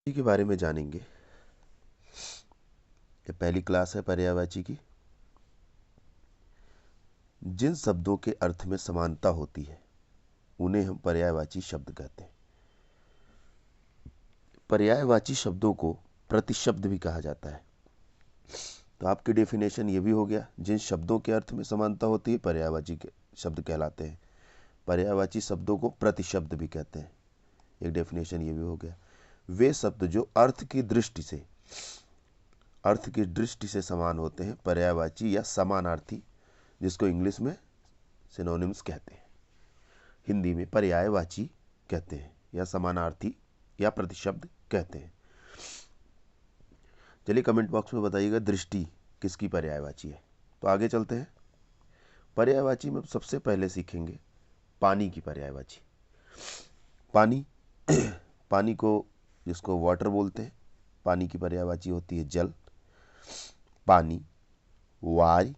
के बारे में जानेंगे। ये पहली क्लास है पर्यायवाची की। जिन शब्दों के अर्थ में समानता होती है उन्हें हम पर्यायवाची शब्द कहते हैं। पर्यायवाची शब्दों को प्रतिशब्द भी कहा जाता है। तो आपकी डेफिनेशन ये भी हो गया, जिन शब्दों के अर्थ में समानता होती है पर्यायवाची के शब्द कहलाते हैं। पर्यायवाची शब्दों को प्रतिशब्द भी कहते हैं। एक डेफिनेशन ये भी हो गया। वे शब्द जो अर्थ की दृष्टि से समान होते हैं पर्यायवाची या समानार्थी, जिसको इंग्लिश में सिनोनिम्स कहते हैं, हिंदी में पर्यायवाची कहते हैं या समानार्थी या प्रतिशब्द कहते हैं। चलिए कमेंट बॉक्स में बताइएगा दृष्टि किसकी पर्यायवाची है। तो आगे चलते हैं। पर्यायवाची में सबसे पहले सीखेंगे पानी की पर्यायवाची। पानी पानी को जिसको वाटर बोलते हैं, पानी की पर्यायवाची होती है जल। पानी, वार,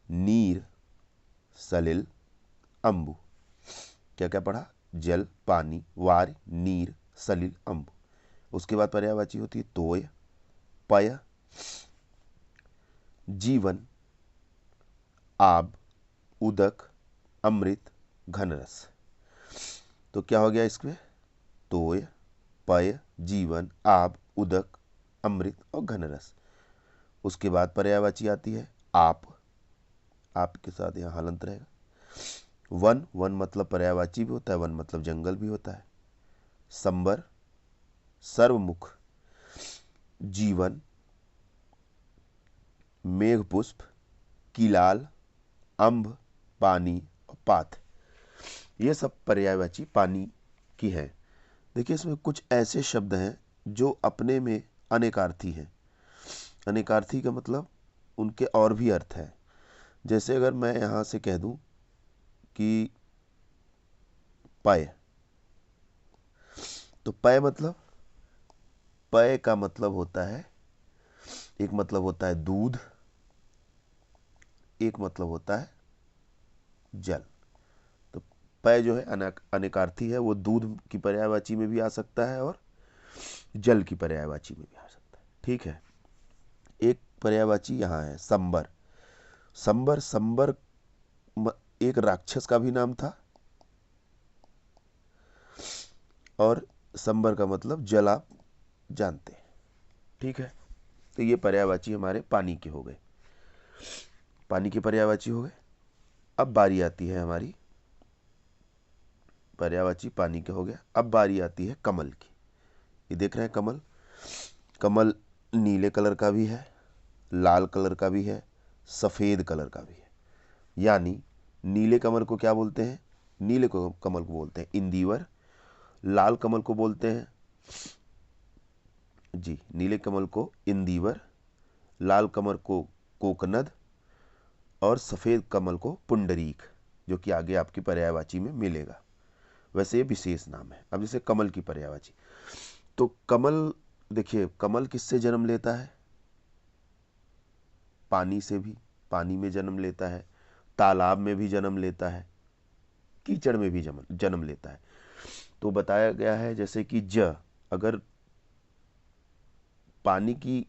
नीर, सलिल, अंबु। क्या क्या पढ़ा? जल, पानी, वार, नीर, सलिल, अंबु। उसके बाद पर्यायवाची होती है तोय, पय, जीवन, आब, उदक, अमृत, घनरस। तो क्या हो गया इसमें? तोय, पय, जीवन, आब, उदक, अमृत और घनरस। उसके बाद पर्यायवाची आती है आप। आप के साथ यहाँ हलंत रहेगा। वन, वन मतलब पर्यायवाची भी होता है, वन मतलब जंगल भी होता है। संबर, सर्वमुख, जीवन, मेघपुष्प, किलाल, अंब, पानी और पाथ। ये सब पर्यायवाची पानी की है। देखिए इसमें कुछ ऐसे शब्द हैं जो अपने में अनेकार्थी हैं। अनेकार्थी का मतलब उनके और भी अर्थ है। जैसे अगर मैं यहाँ से कह दूं कि पय, तो पय का मतलब होता है, एक मतलब होता है दूध, एक मतलब होता है जल। तो पय जो है अनेकार्थी है, वो दूध की पर्यायवाची में भी आ सकता है और जल की पर्यायवाची में भी आ सकता है। ठीक है। एक पर्यायवाची यहाँ है संबर। संबर एक राक्षस का भी नाम था और संबर का मतलब जल आप जानते हैं। ठीक है। तो ये पर्यायवाची हमारे पानी के हो गए, पानी की पर्यायवाची हो गए। अब बारी आती है हमारी, पर्यायवाची पानी के हो गया। अब बारी आती है कमल की। ये देख रहे हैं कमल। कमल नीले कलर का भी है, लाल कलर का भी है, सफ़ेद कलर का भी है। यानी नीले कमल को क्या बोलते हैं? नीले कमल को बोलते हैं इंदिवर। लाल कमल को बोलते हैं जी, नीले कमल को इंदिवर, लाल कमल को कोकनद और सफ़ेद कमल को पुंडरीक, जो कि आगे आपकी पर्यायवाची में मिलेगा। वैसे ये विशेष नाम है। अब जैसे कमल की पर्यायवाची, तो कमल, देखिए कमल किससे जन्म लेता है? पानी से भी, पानी में जन्म लेता है, तालाब में भी जन्म लेता है, कीचड़ में भी जन्म लेता है। तो बताया गया है जैसे कि अगर पानी की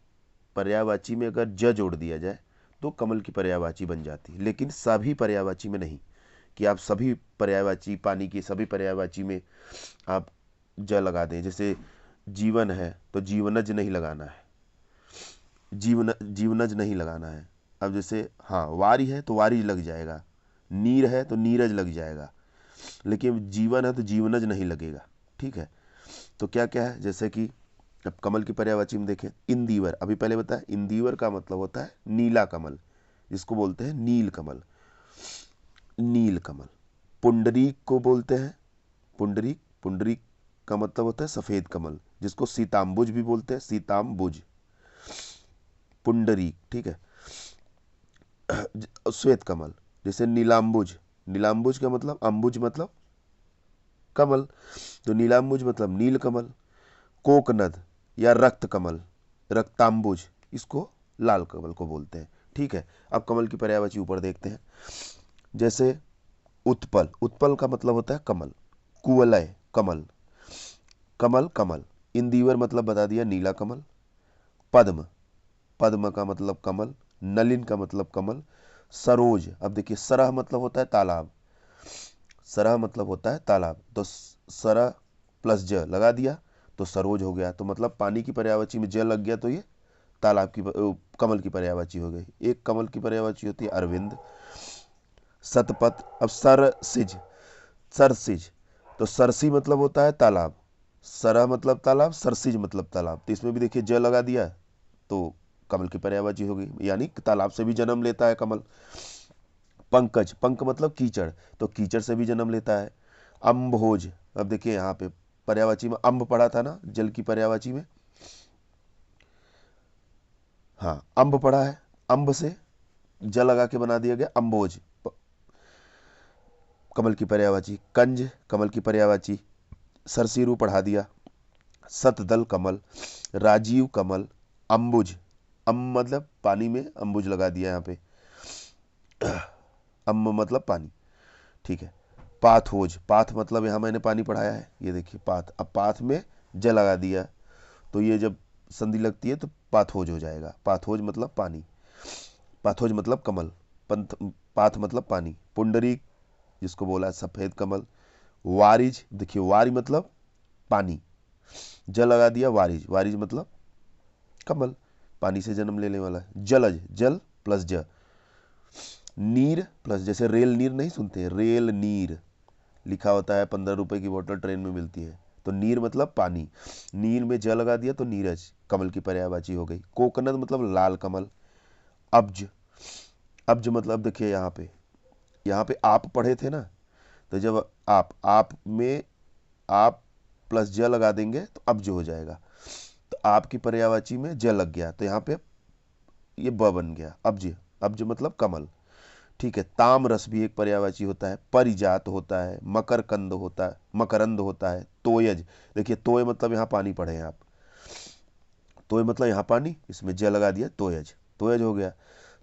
पर्यायवाची में अगर जोड़ दिया जाए तो कमल की पर्यायवाची बन जाती है, लेकिन सभी पर्यायवाची में नहीं कि आप सभी पर्यायवाची, पानी की सभी पर्यायवाची में आप लगा दें। जैसे जीवन है तो जीवनज नहीं लगाना है, जीवनज नहीं लगाना है। अब जैसे हाँ वारी है तो वारी लग जाएगा, नीर है तो नीरज लग जाएगा, लेकिन जीवन है तो जीवनज नहीं लगेगा। ठीक है। तो क्या क्या है, जैसे कि अब कमल की पर्यायवाची में देखें इंदिवर। अभी पहले बताया इंदिवर का मतलब होता है नीला कमल, जिसको बोलते हैं नील कमल, नील कमल। पुंडरीक को बोलते हैं पुंडरीक। पुंडरीक का मतलब होता है सफेद कमल, जिसको सीताम्बुज भी बोलते हैं, सीताम्बुज, पुंडरीक। ठीक है। श्वेत कमल, जैसे नीलाम्बुज। नीलाम्बुज का मतलब, अंबुज मतलब कमल, तो नीलाम्बुज मतलब नील कमल। कोकनद या रक्त कमल, रक्ताम्बुज, इसको लाल कमल को बोलते हैं। ठीक है। अब कमल की पर्यायवाची ऊपर देखते हैं। जैसे उत्पल, उत्पल का मतलब होता है कमल। कुवलय कमल, कमल कमल, इंदिवर मतलब बता दिया नीला कमल। पद्म, पद्म का मतलब कमल। नलिन का मतलब कमल। सरोज, अब देखिए सरह मतलब होता है तालाब, सरह मतलब होता है तालाब, तो सरह प्लस ज लगा दिया तो सरोज हो गया। तो मतलब पानी की पर्यायवाची में ज लग गया तो ये तालाब की कमल की पर्यायवाची हो गई। एक कमल की पर्यायवाची होती है अरविंद। सतपथ, अब सरसिज, सरसिज, तो सरसी मतलब होता है तालाब, सरह मतलब तालाब, सरसिज मतलब तालाब, तो इसमें भी देखिए ज लगा दिया तो कमल की पर्यायवाची हो गई, यानी तालाब से भी जन्म लेता है कमल। पंकज, पंक मतलब कीचड़, तो कीचड़ से भी जन्म लेता है। अम्भोज, अब देखिए यहाँ पे पर्यायवाची में अम्ब पढ़ा था ना जल की पर्यायवाची में, हाँ अम्ब पढ़ा है, अम्ब से जल लगा के बना दिया गया अम्भोज, कमल की पर्यायवाची। कंज, कमल की पर्यायवाची। सरसीरू पढ़ा दिया। सतदल कमल, राजीव कमल, अम्बुज, मतलब पानी में अम्बुज लगा दिया यहाँ पे, अम्ब मतलब पानी, ठीक है। पाथोज, पाथ मतलब यहाँ मैंने पानी पढ़ाया है, ये देखिए पाथ, अब पाथ में ज लगा दिया तो ये जब संधि लगती है तो पाथोज हो जाएगा, पाथोज मतलब पानी, पाथोज मतलब कमल, पंथ, पाथ मतलब पानी। पुंडरीक, जिसको बोला सफेद कमल। वारिज, देखिए वारी मतलब पानी, ज लगा दिया वारिज, वारिज मतलब कमल, पानी से जन्म लेने वाला है। जलज, जल प्लस ज। नीर प्लस, जैसे रेल नीर नहीं सुनते, रेल नीर लिखा होता है, 15 रुपए की बोतल ट्रेन में मिलती है, तो नीर मतलब पानी, नीर में ज लगा दिया तो नीरज कमल की पर्यायवाची हो गई। कोकनद मतलब लाल कमल। अब्ज, अब्ज मतलब देखिए यहाँ पे आप पढ़े थे ना, तो जब आप में आप प्लस ज लगा देंगे तो अब्ज हो जाएगा, तो आपकी पर्यायवाची में ज लग गया तो यहाँ पे ये ब बन गया अब्ज, अब्ज मतलब कमल, ठीक है। ताम रस भी एक पर्यायवाची होता है। परिजात होता है, मकरकंद होता है, मकरंद होता है। तोयज, देखिए तोय मतलब यहाँ पानी पढ़े हैं आप, तोय मतलब यहाँ पानी, इसमें ज लगा दिया तोयज, तोयज हो गया।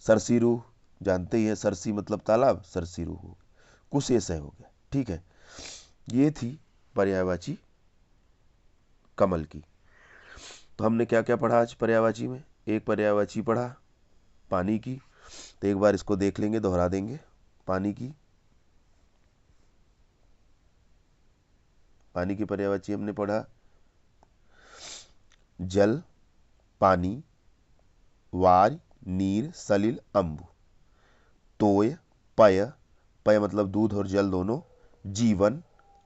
सरसीरू, जानते ही हैं सरसी मतलब तालाब, सरसीरू हो, कुशेशय हो गया, ठीक है। ये थी पर्यायवाची कमल की। तो हमने क्या क्या पढ़ा आज पर्यायवाची में, एक पर्यायवाची पढ़ा पानी की, तो एक बार इसको देख लेंगे, दोहरा देंगे। पानी की, पानी की पर्यायवाची हमने पढ़ा जल, पानी, वार, नीर, सलिल, अम्बु। तोय, पय, पय मतलब दूध और जल दोनों। जीवन,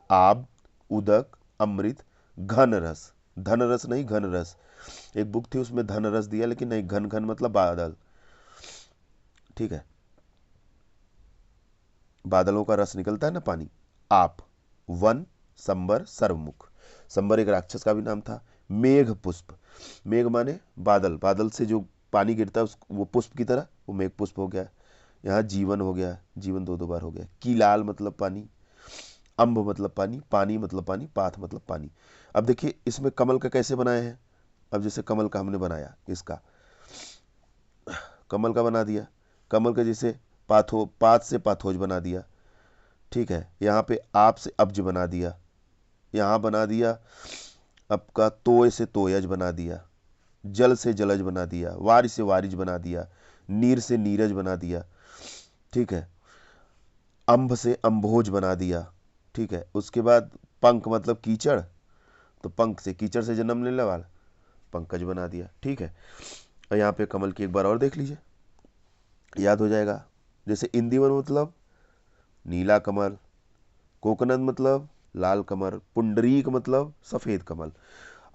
आब, उदक, अमृत। घन रस, धन रस नहीं घन रस, एक बुक थी उसमें धन रस दिया लेकिन नहीं, घन, घन मतलब बादल, ठीक है, बादलों का रस निकलता है ना पानी। आप, वन, संबर, सर्वमुख, संबर एक राक्षस का भी नाम था। मेघ पुष्प, मेघ माने बादल, बादल से जो पानी गिरता है वो पुष्प की तरह, वो मेघ पुष्प हो गया। यहाँ जीवन हो गया, जीवन दो दो बार हो गया। कीलाल मतलब पानी, अम्ब मतलब पानी, पानी मतलब पानी, पाथ मतलब पानी। अब देखिए इसमें कमल का कैसे बनाए हैं, अब जैसे कमल का हमने बनाया, इसका कमल का बना दिया, कमल का जैसे पाथो, पाथ से पाथोज बना दिया, ठीक है। यहाँ पे आप से अब्ज बना दिया, यहाँ बना दिया आपका तोय से तोयज बना दिया, जल से जलज बना दिया, वारिज से वारिज बना दिया, नीर से नीरज बना दिया, ठीक है। अम्भ से अम्भोज बना दिया, ठीक है। उसके बाद पंख मतलब कीचड़, तो पंख से कीचड़ से जन्म लेने वाला पंकज बना दिया, ठीक है। और यहाँ पे कमल की एक बार और देख लीजिए, याद हो जाएगा। जैसे इंदिवर मतलब नीला कमल, कोकोनट मतलब लाल कमल, पुंडरीक मतलब सफ़ेद कमल।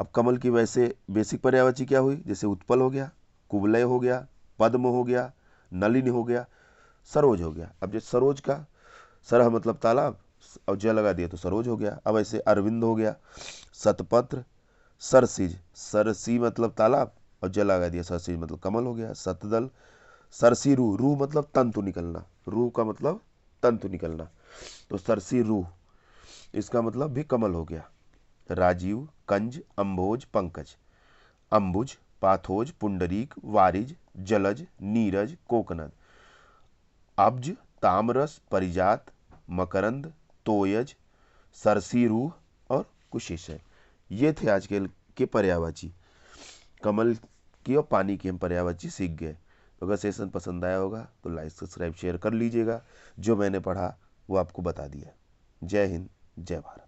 अब कमल की वैसे बेसिक पर्यायवाची क्या हुई, जैसे उत्पल हो गया, कुवलय हो गया, पद्म हो गया, नलिनी हो गया, सरोज हो गया। अब जैसे सरोज का सरह मतलब तालाब और ज लगा दिया तो सरोज हो गया। अब ऐसे अरविंद हो गया, सतपत्र, सरसिज, सरसी मतलब तालाब और ज लगा दिया सरसिज मतलब कमल हो गया। सतदल, सरसी रू, रू मतलब तंतु निकलना, रू का मतलब तंतु निकलना, तो सरसी रू, इसका मतलब भी कमल हो गया। राजीव, कंज, अम्भोज, पंकज, अम्बुज, पाथोज, पुंडरीक, वारिज, जलज, नीरज, कोकनद, अब्ज, तामरस, परिजात, मकरंद, तोयज, सरसी रूह और कुशेषय। ये थे आज के के पर्यायवाची, कमल की और पानी की हम पर्यायवाची सीख गए। तो अगर सेशन पसंद आया होगा तो लाइक सब्सक्राइब शेयर कर लीजिएगा। जो मैंने पढ़ा वो आपको बता दिया। जय हिंद, जय भारत।